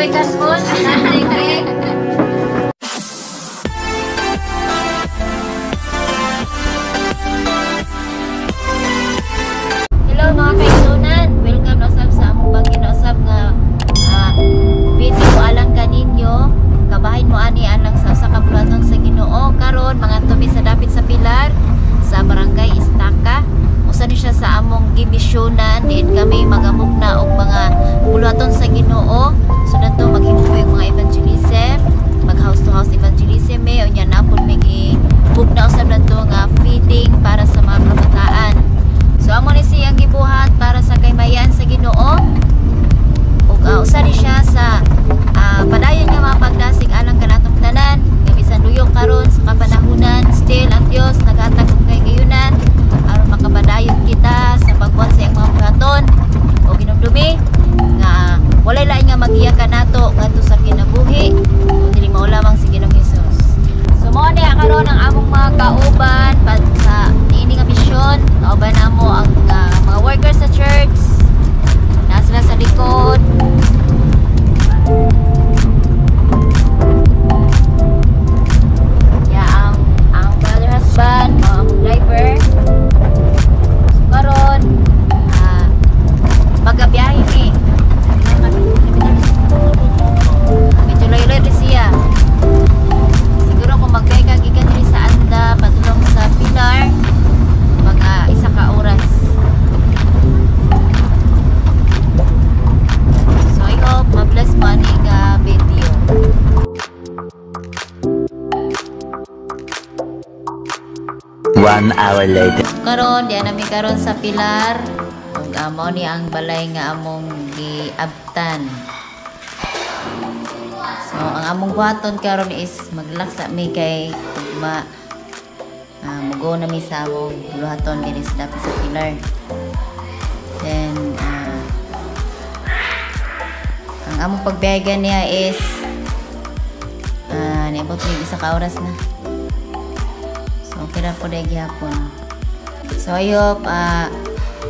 Uy, kasmon. Nandring. Hello mga kainunan. Welcome na usab sa among pagkinausap nga video alang kaninyo. Kabahin mo ani alang sa kabulaton sa Ginoo karon mga tubi sa dapit sa pilar sa barangay Istaka. Usa ni siya sa among gimisyonan diin kami magamugna og mga bulaton sa Ginoo. So nato maghimugna og mga evangelism, mag house to house evangelism unya napon may gibugna usab nato nga feeding para sa mga kabataan. So amo ni siyang gibuhat para sa kaymayan sa Ginoo. Ug usa ni siya sa padayon nga mga pagdasig alang kanatong tanan nga bisan luyong karon sa kapanahunan still ang Dios naghatag og kayunan aron makabadayon kita sa pagbuhat sa iyang mga bulaton o ginumdumi nga walay lain nga magiyakan nato ngadto sa kinabuhi ug dili mao lamang si Ginoong Hesus. So mao ni karon ang among mga kauban sa ini nga misyon. Kauban namo ang mga workers sa church. Nasa sila sa likod. Ang brother husband, ang driver. So karon magabiyahe ni. Medyo layo-layo rin siya. Siguro kung magkay ka gikan diri sa anda padulong sa pilar mga isa ka oras. So I hope ma-bless mo aning video. One hour later. Karon diyan nami karon sa pilar. Ug amo ni ang balay nga among giabtan. So ang among buhaton karon is maglaksa mi kay mugo na mi sa among buhaton diri sa dapit sa pilar. Then ang among pagbiyagan niya is niabot ni isa ka oras na. So okay ra po dai gihapon. So I hope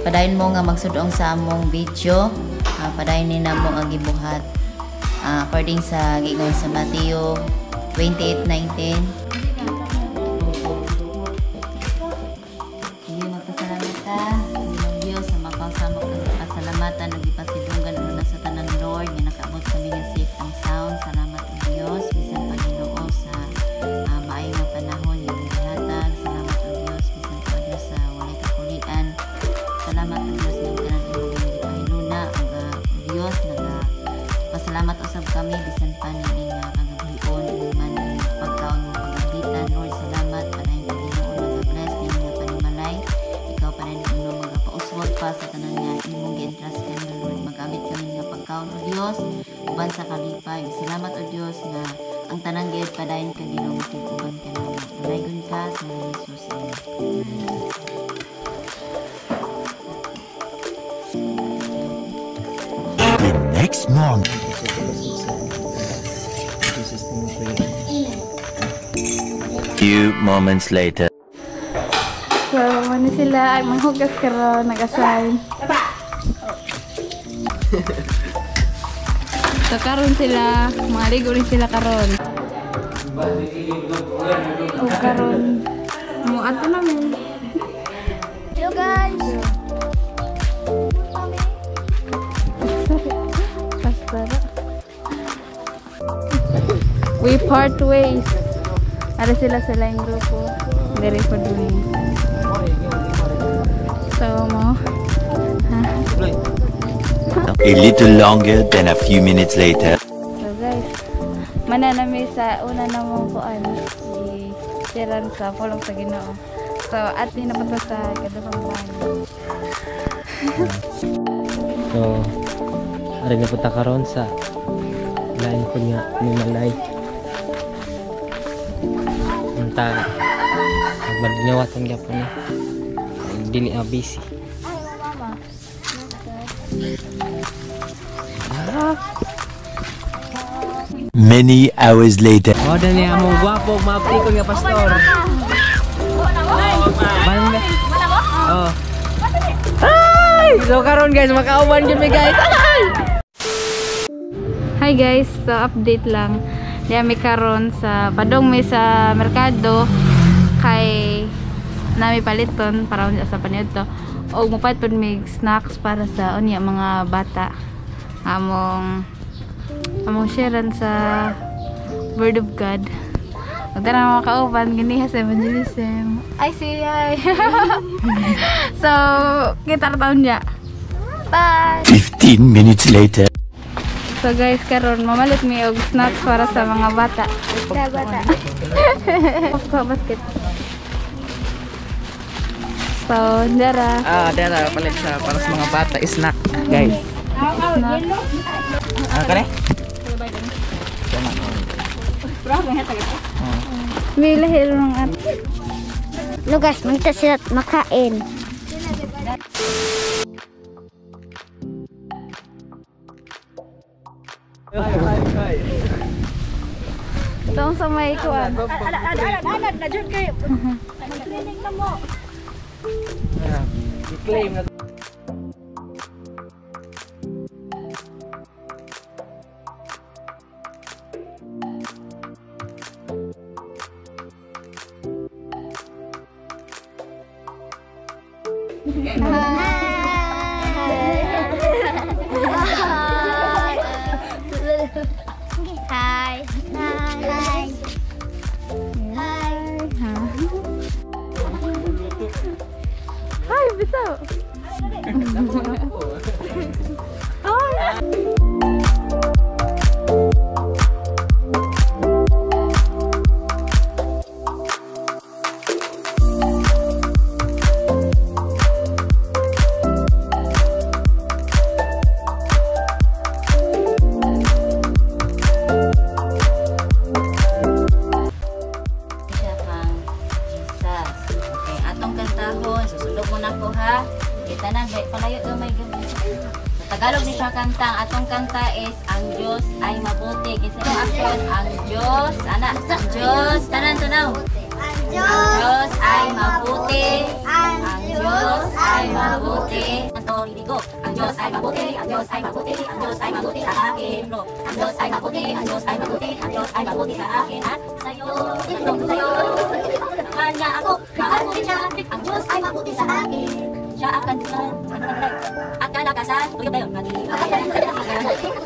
padayon mo nga magsudong sa among video. Padayon ni namo ang gibuhat according sa giingon sa Mateo 28:19. Hindi magpasalamat ka ng Diyos sa makasama ka sa pasalamatan ug ipasidunggan ang sa tanan Lord nga nakaabot kami nga safe and sound. Salamat o Diyos bisan pa Ginoo sa maayong nga panahon nga gihatag. Salamat o Diyos bisan pa Diyos sa walay kapulian. Salamat o Diyos nga tanan imong gipahiluna ug Diyos pasalamat usab kami bisan pa ni nga kagabion ug man pagkaon mo pagabitan. Lord, salamat padayon ka Ginoo nag-bless ni nga panimalay. Ikaw pa rin Ginoo magapauswag pa sa tanan nga imong gi-entrust kami Lord. Magamit kami nga pagkaon o Dios uban sa kalipay. Salamat o Dios nga ang tanan gayud padayon ka Ginoo matiguban ka namo. Dalaygon ka sa Jesus. Next morning. Few moments later. So, ano sila ay manghugas karon nag-assign. So, karon sila, maligo rin sila karon. O karon, mo ato namin. Hello guys. We part ways. Ada sila yung grupo. Dari po dun. So mo. A little longer than a few minutes later. So guys, mananami sa una na mong kuan. I-sharean sa pulong sa Ginoo. So atin na pa sa kadukang buwan. So, ari na punta karon sa lain ko nga mimalay. Unta magmadnyawatan gyapon ni. Dili busy. Many hours later. Oh, dali among gwapo maaptikon nga pastor. Banda. Oh. Ay, so karon guys makauban gyud mi guys. Hi guys, so update lang. Diya may karon sa padong may sa merkado kay nami paliton para unya sa paniud to. O mupat pud may snacks para sa unya mga bata. Among sharean sa Word of God. Magdala na mga kauban, ganiha sa evangelism. Ay, hi! So, kita taon niya. Bye! 15 minutes later. So guys, karon mamalit mi og snacks para sa mga bata. Sa bata. Basket. So, dara. Dara palit sa para sa mga bata snack, guys. Kare? May lahir ng at. No guys, magta sila makain. Tong sa may kuan. Alat na jud kayo. Clinic na mo. I-claim na. Hi. Hi. Hi, bitaw. Siya kang Jesus. Okay, atong kantahon. Susulog mo na ko ha. Kita na, palayo daw may gabi. Sa Tagalog ni siya kanta. Ang atong kanta is, ang Diyos ay mabuti. Kasi yung action, ang Diyos, ang Diyos, tanan tunaw. Ang Diyos ay mabuti. Ang Diyos ay mabuti. Anto, ligo. Ang Diyos ay mabuti. Ang Diyos ay mabuti. Ang Diyos ay mabuti sa akin. Bro. Ang Diyos ay mabuti. Ang Diyos ay mabuti. Ang Diyos ay mabuti sa akin. At sa'yo. Sa'yo. Kanya ako. Mabuti siya. Ang Diyos ay mabuti sa akin. Siya akan duman. At kalakasan. Tuyo tayo.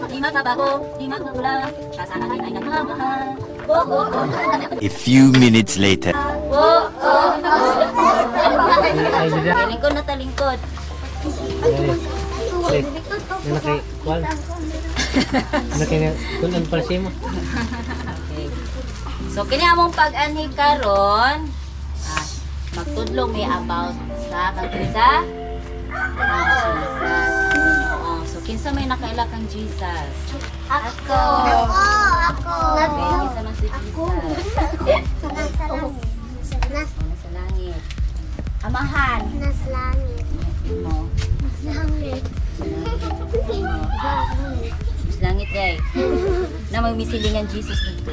Di magbabago. Di magbagulang. Siya sa akin ay nagmamahal. A few minutes later. Lingkod na talingkod. Nakay kuan. Nakay kunan para siya mo. Okay. So kini among pag-anhi karon, magtudlong mi about sa kanisa. So kinsa may nakaila kang Jesus? Ako. Okay, kinsa man si Jesus? Sa langit. Amahan. Nasa langit. Mo. Langit. Sa langit day. Na magmisilingan Jesus dito.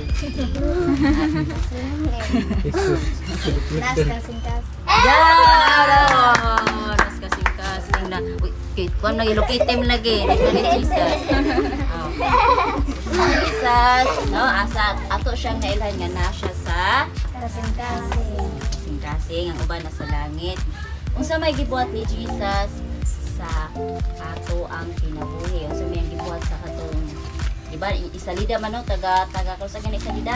Nasa kasing-kasing. Nas kasing-kasing na. Uy, kung nag-ilocate mo lagi. Nagmali Jesus. Jesus, no, asa ato siyang nailhan nga na siya sa Kasing-kasing. kasing-kasing, ang uban nasa langit. Unsa may gibuhat ni Jesus sa ato ang kinabuhi? Unsa may gibuhat sa katong, di ba, isalida man no, taga kausa gani isalida?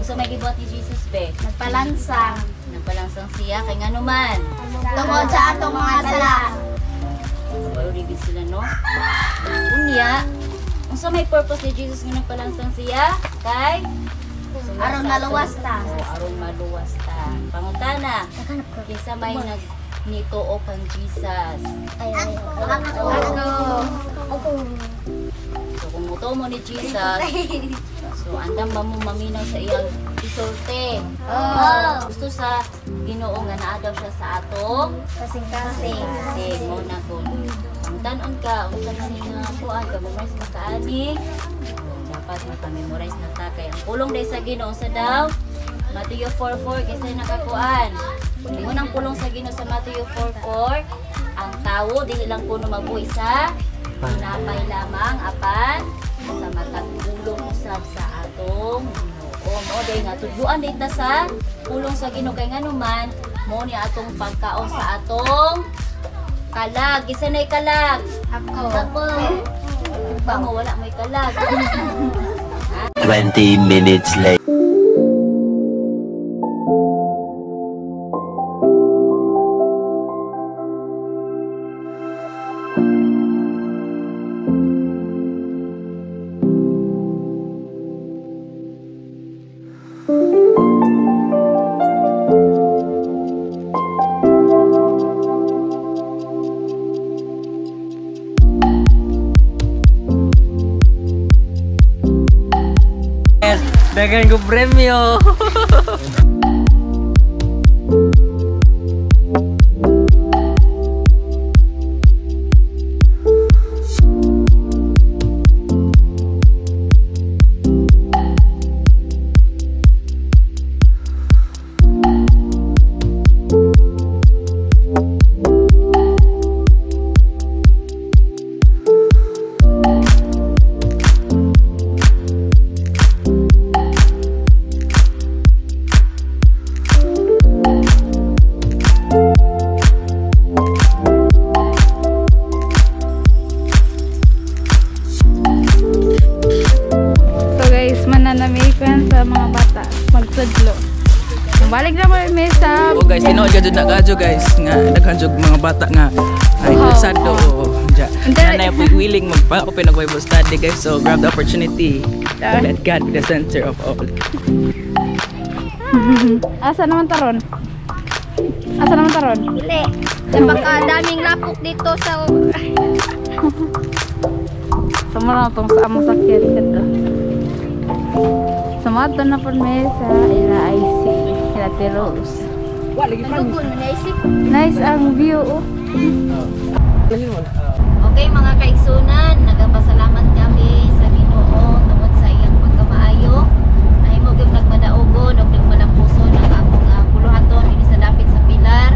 Unsa may gibuhat ni Jesus be? Nagpalansang. Nagpalansang siya kay ngano man. Tungod sa atong mga sala. Mauribig sila no. Unya, unsa may purpose ni Jesus nga nagpalansang siya? Kay Aron maluwas ta. aron maluwas ta. Pangutana, kinsa may nagnituo kang Jesus? Ako. So kung mutuo mo ni Jesus, so andam ba mo maminaw sa iyang isulti? Gusto sa Ginoo nga naa daw siya sa ato. Kasing-kasing. Kasi mo na kung pangutanon ka, unsa man ni nga kuan ka mo mas makaani. Dapat maka-memorize na ta kay ang pulong day sa Ginoo sa daw Matthew 4:4 kasi nakakuan. Ingon ang pulong sa Ginoo sa Matthew 4:4, ang tawo dili lang kuno mabuhi sa tinapay lamang apan sa matagulong usab sa atong Ginoo. Mo day nga tuduan dita sa pulong sa Ginoo kay nganuman mo ni atong pagkaon sa atong kalag. Gisanay kalag. Ako. Bango wala may kalag. 20 minutes later. Dagan ko premyo. Sa mga bata magsudlo. Balik na mo may sa Oh guys, tinood ka dyan na kadyo guys. Nga, nagkanjog mga bata nga. Ay, interesado. Na po willing magpa-open ako Bible study guys. So, grab the opportunity. Let God be the center of all. Asa naman taron? Asa naman taron? Dili. Napakadaming lapok dito sa Sumara tong sa among sakyan dito. Sumato na po may sa ila IC, ila Rose. Nandugol mo naisip. Nice ang view. Oh. Okay mga kaigsunan, nagapasalamat kami sa Ginoo tungod sa iyang pagkamaayo. Nahimo gyud nagmadaugon ug nagmalapuso ng among puluhaton dinhi sa dapit sa pilar.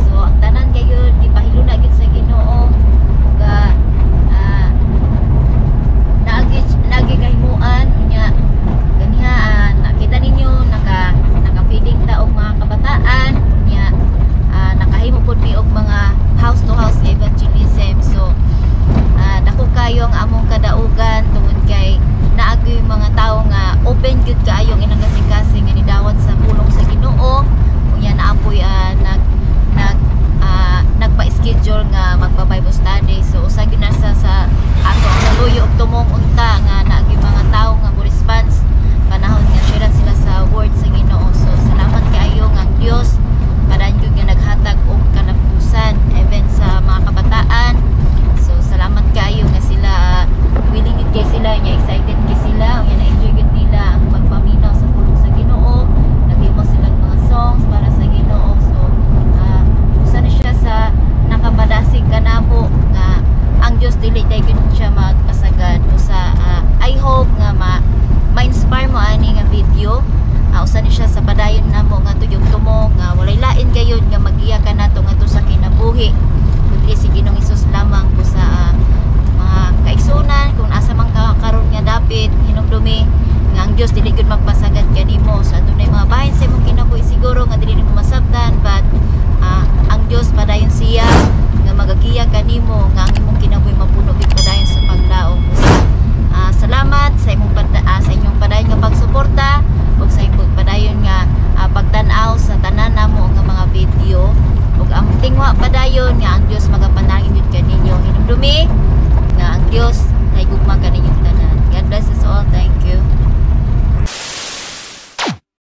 So ang tanan kayo gipahiluna gyud sa Ginoo nga naagi kahimuan unya ganiha nakita ninyo naka-feeding ta og mga kabataan unya nakahimo pud mi og mga house to house evangelism. So dako kayo ang among kadaugan tungod kay naagi mga tawo nga open gyud kaayong inang kasing-kasing nga nidawat sa pulong sa Ginoo unya naapoy nagpa-schedule nga magpa-Bible study. So usa gyud na sa ato ang luyo og tumong unta nga naagi mga tawo nga mo response panahon nga share sila sa word sa Ginoo. So salamat kaayo nga ang Dios padaan gyud nga naghatag og kalapusan even sa mga kabataan. So salamat kaayo nga sila willing gid kay sila nya excited kay sila unya na-enjoy gid nila ang pagpaminaw sa pulong sa Ginoo. Naghimo sila ng mga songs para sa Ginoo. So usa na siya sa nakapadasig kanamo nga ang Dios dili day gyud siya magpasagad. Usa I hope nga ma-inspire mo ani nga video. Usa ni siya sa padayon namo nga tuyog tumong nga walay lain gayud nga magiya ka nato ngadto sa kinabuhi. Kundi si Ginoong Hesus lamang po sa mga kaigsunan kung asa man ka karon nga dapit hinumdumi nga ang Dios dili gyud magpasagad kanimo. So adunay mga bahin sa imong kinabuhi siguro nga dili nimo masabtan but ang Dios padayon siya nga magagiya kanimo nga ang imong kinabuhi mapuno gid padayon sa paglaom. Salamat sa imong padayon nga pagsuporta ug sa imong padayon nga pagtan-aw sa tanan namo nga mga video ug ang tingwa padayon nga ang Dios magapanangin gyud kaninyo hinumdumi nga ang Dios naigugma kaninyong tanan. God bless us all. Thank you.